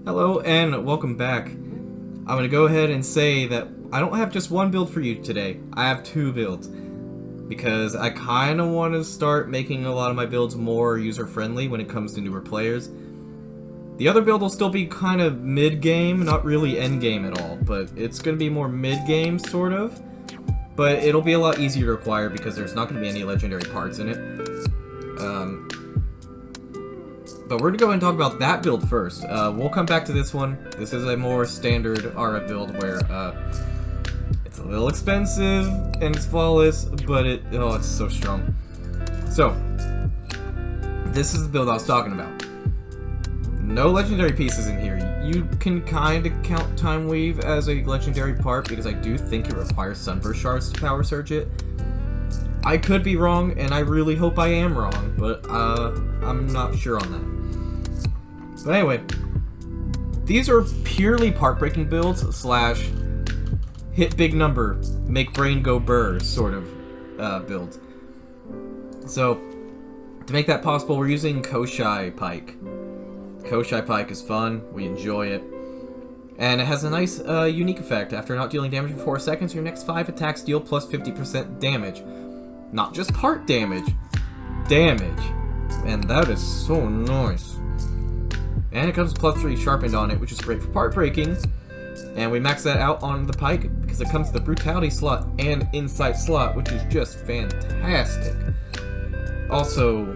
Hello and welcome back. I'm going to go ahead and say that I don't have just one build for you today. I have two builds. Because I kind of want to start making a lot of my builds more user-friendly when it comes to newer players. The other build will still be kind of mid-game, not really end-game at all. But it's going to be more mid-game, sort of. But it'll be a lot easier to acquire because there's not going to be any legendary parts in it. But we're going to go ahead and talk about that build first. We'll come back to this one. This is a more standard Aura build where it's a little expensive and it's flawless, but it's so strong. So, this is the build I was talking about. No legendary pieces in here. You can kind of count Time Weave as a legendary part because I do think it requires Sunburst Shards to power surge it. I could be wrong, and I really hope I am wrong, but I'm not sure on that. But anyway, these are purely part-breaking builds slash hit big number, make brain go burr sort of builds. So, to make that possible, we're using Koshai Pike. Koshai Pike is fun, we enjoy it. And it has a nice unique effect. After not dealing damage for 4 seconds, your next 5 attacks deal plus 50% damage. Not just part damage. And that is so nice. And it comes with +3 sharpened on it, which is great for part breaking. And we max that out on the Pike because it comes with the brutality slot and insight slot, which is just fantastic. Also,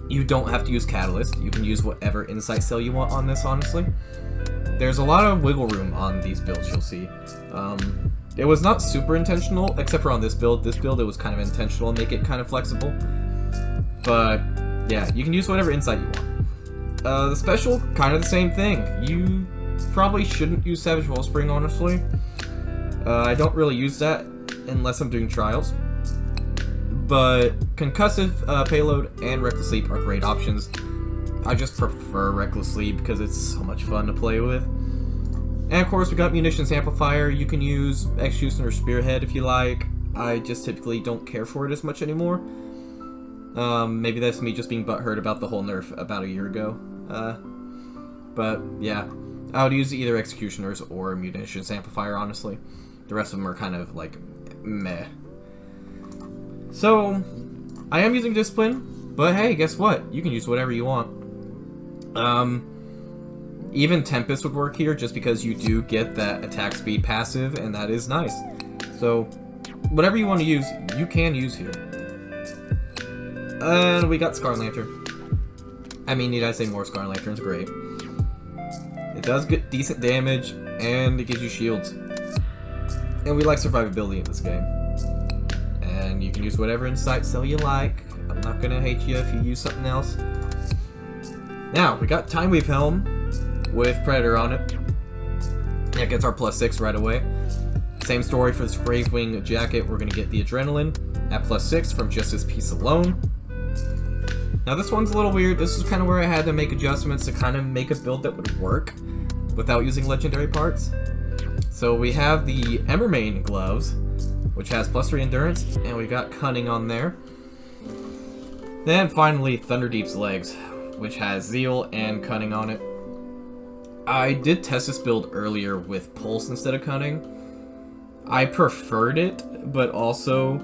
you don't have to use Catalyst. You can use whatever insight cell you want on this, honestly. There's a lot of wiggle room on these builds, you'll see. It was not super intentional, except for on this build. This build, it was kind of intentional and make it kind of flexible. But, yeah, you can use whatever insight you want. The special, kind of the same thing. You probably shouldn't use Savage Wellspring, honestly. I don't really use that unless I'm doing trials. But Concussive Payload and Reckless Leap are great options. I just prefer Reckless Leap because it's so much fun to play with. And of course, we got Munitions Amplifier. You can use Executioner or Spearhead if you like. I just typically don't care for it as much anymore. Maybe that's me just being butthurt about the whole nerf about a year ago. But yeah, I would use either Executioners or Munitions Amplifier, honestly. The rest of them are kind of like meh. So, I am using Discipline, but hey, guess what? You can use whatever you want. Even Tempest would work here just because you do get that attack speed passive, and that is nice. So, whatever you want to use, you can use here. And we got Scar Lantern. I mean, need I say more? Scar Lantern's great. It does get decent damage, and it gives you shields. And we like survivability in this game. And you can use whatever insight cell you like. I'm not gonna hate you if you use something else. Now, we got Time Weave Helm with Predator on it. That gets our +6 right away. Same story for this Brave Wing jacket. We're gonna get the Adrenaline at +6 from just this piece alone. Now this one's a little weird. This is kind of where I had to make adjustments to kind of make a build that would work without using legendary parts. So we have the Embermane gloves, which has +3 endurance, and we got Cunning on there. Then finally Thunderdeep's legs, which has Zeal and Cunning on it. I did test this build earlier with Pulse instead of Cunning. I preferred it, but also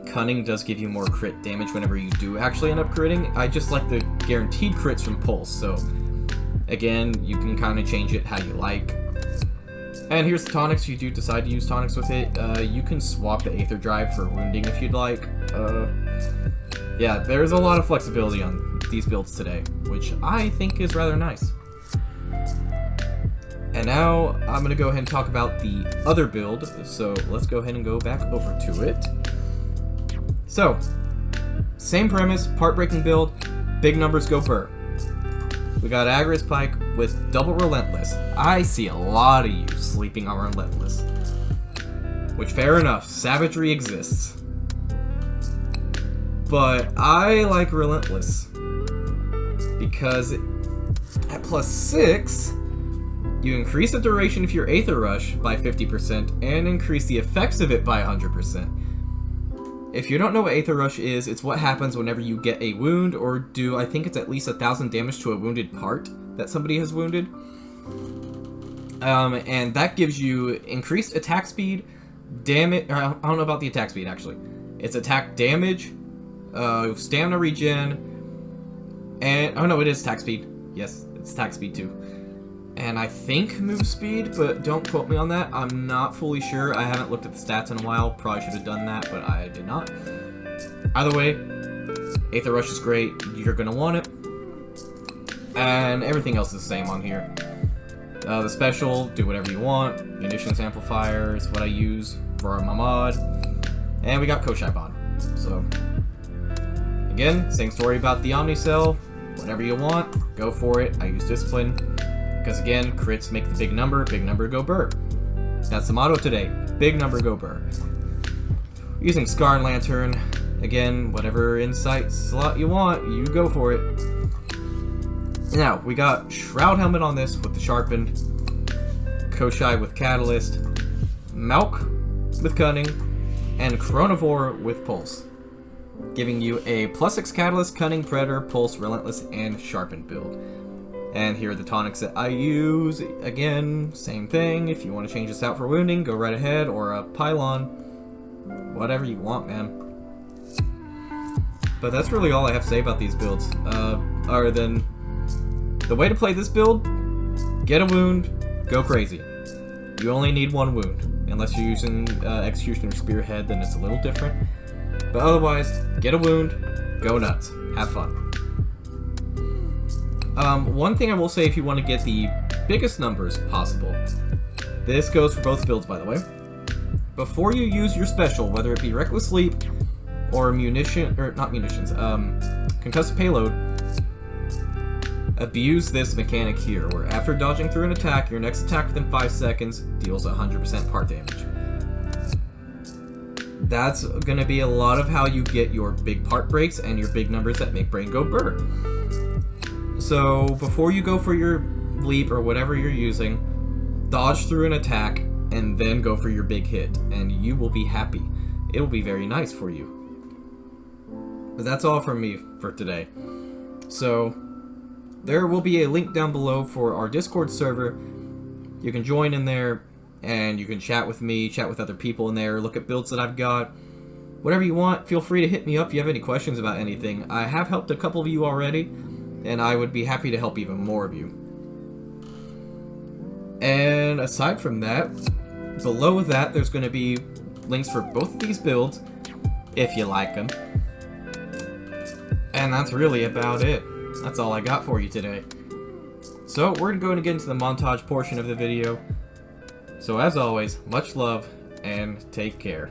Cunning does give you more crit damage whenever you do actually end up critting. I just like the guaranteed crits from Pulse, so again, you can kind of change it how you like. And here's the Tonics. You do decide to use Tonics with it. You can swap the Aetherdrive for wounding if you'd like. Yeah, there's a lot of flexibility on these builds today, which I think is rather nice. And now I'm going to go ahead and talk about the other build, so let's go ahead and go back over to it. So, same premise, part-breaking build, big numbers go burr. We got Agris Pike with double Relentless. I see a lot of you sleeping on Relentless. Which, fair enough, savagery exists. But I like Relentless. Because at +6, you increase the duration of your Aether Rush by 50% and increase the effects of it by 100%. if you don't know what Aether Rush is, it's what happens whenever you get a wound or do, I think it's at least 1,000 damage to a wounded part that somebody has wounded. And that gives you increased attack speed, damage. I don't know about the attack speed actually. It's attack damage, stamina regen, and oh no, it is attack speed. Yes, it's attack speed too. And I think move speed, but don't quote me on that. I'm not fully sure. I haven't looked at the stats in a while. Probably should have done that, but I did not. Either way, Aether Rush is great. You're gonna want it. And everything else is the same on here. The special, do whatever you want. Munitions amplifier is what I use for my mod. And we got Koshai Bond. So, again, same story about the Omnicell. Whatever you want, go for it. I use Discipline. Because again, crits make the big number go burr. That's the motto today. Big number go burr. Using Scar and Lantern. Again, whatever insight slot you want, you go for it. Now, we got Shroud Helmet on this with the Sharpened, Koshai with Catalyst, Malk with Cunning, and Chronivore with Pulse. Giving you a +6 Catalyst, Cunning, Predator, Pulse, Relentless, and Sharpened build. And here are the tonics that I use. Again, same thing. If you want to change this out for wounding, go right ahead. Or a pylon. Whatever you want, man. But that's really all I have to say about these builds. Other than the way to play this build, get a wound, go crazy. You only need one wound. Unless you're using Executioner Spearhead, then it's a little different. But otherwise, get a wound, go nuts. Have fun. One thing I will say, if you want to get the biggest numbers possible, this goes for both builds, by the way. Before you use your special, whether it be Reckless Leap or Concussive Payload, abuse this mechanic here, where after dodging through an attack, your next attack within 5 seconds deals 100% part damage. That's going to be a lot of how you get your big part breaks and your big numbers that make brain go burr. So, before you go for your leap or whatever you're using, dodge through an attack and then go for your big hit, and you will be happy. It will be very nice for you. But that's all from me for today. So, there will be a link down below for our Discord server. You can join in there, and you can chat with me, chat with other people in there, look at builds that I've got. Whatever you want, feel free to hit me up if you have any questions about anything. I have helped a couple of you already, and I would be happy to help even more of you. And aside from that, below that there's going to be links for both of these builds, if you like them. And that's really about it. That's all I got for you today. So we're going to get into the montage portion of the video. So as always, much love and take care.